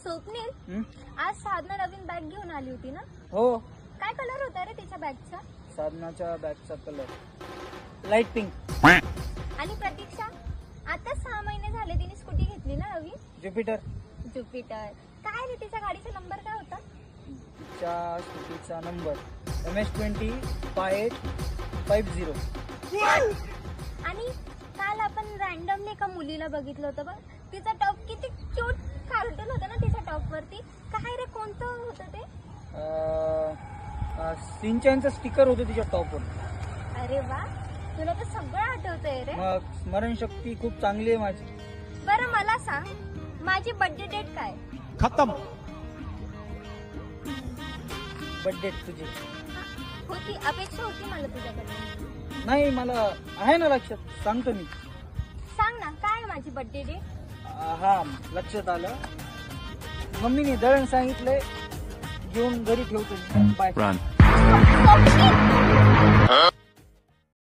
स्वप्नील, आज साधना नवीन बॅग घेऊन आली होती ना? हो. काय कलर होता रे तिच्या बॅगचा? साधनाच्या बॅगचा कलर लाईट पिंक. आणि प्रतीक्षा, आता 6 महिने झाले तिने स्कूटी घेतली ना नवीन? ज्युपिटर. ज्युपिटर. काय रे तिच्या गाडीचा नंबर काय होता? तिच्या स्कूटीचा नंबर MS20 5850. आणि काल आपण रॅन्डमली एका मुलीला बघितलं होतं बघ, तिचा टॉप किती क्यूट कार्टून होता ना तिच्या टॉप वरती. काय रे, कोणतं होतं ते? सिंचनचं स्टिकर होतं तिच्या टॉपवर. अरे वा, तुला तर सगळं आठवतंय रे. मग स्मरणशक्ती खूप चांगली आहे माझी. बरं मला सांग, माझी बर्थडे डेट काय? खत्म. बर्थडे तुझी होती, अपेक्षा होती मला तुझ्याकडे. नाही, मला आहे ना लक्षात, सांगतो मी. सांग ना, काय आहे माझी बर्थडे डेट? हा, लक्षात आलं. मम्मीने दळण सांगितलंय, घेऊन घरी ठेवतो. बाय.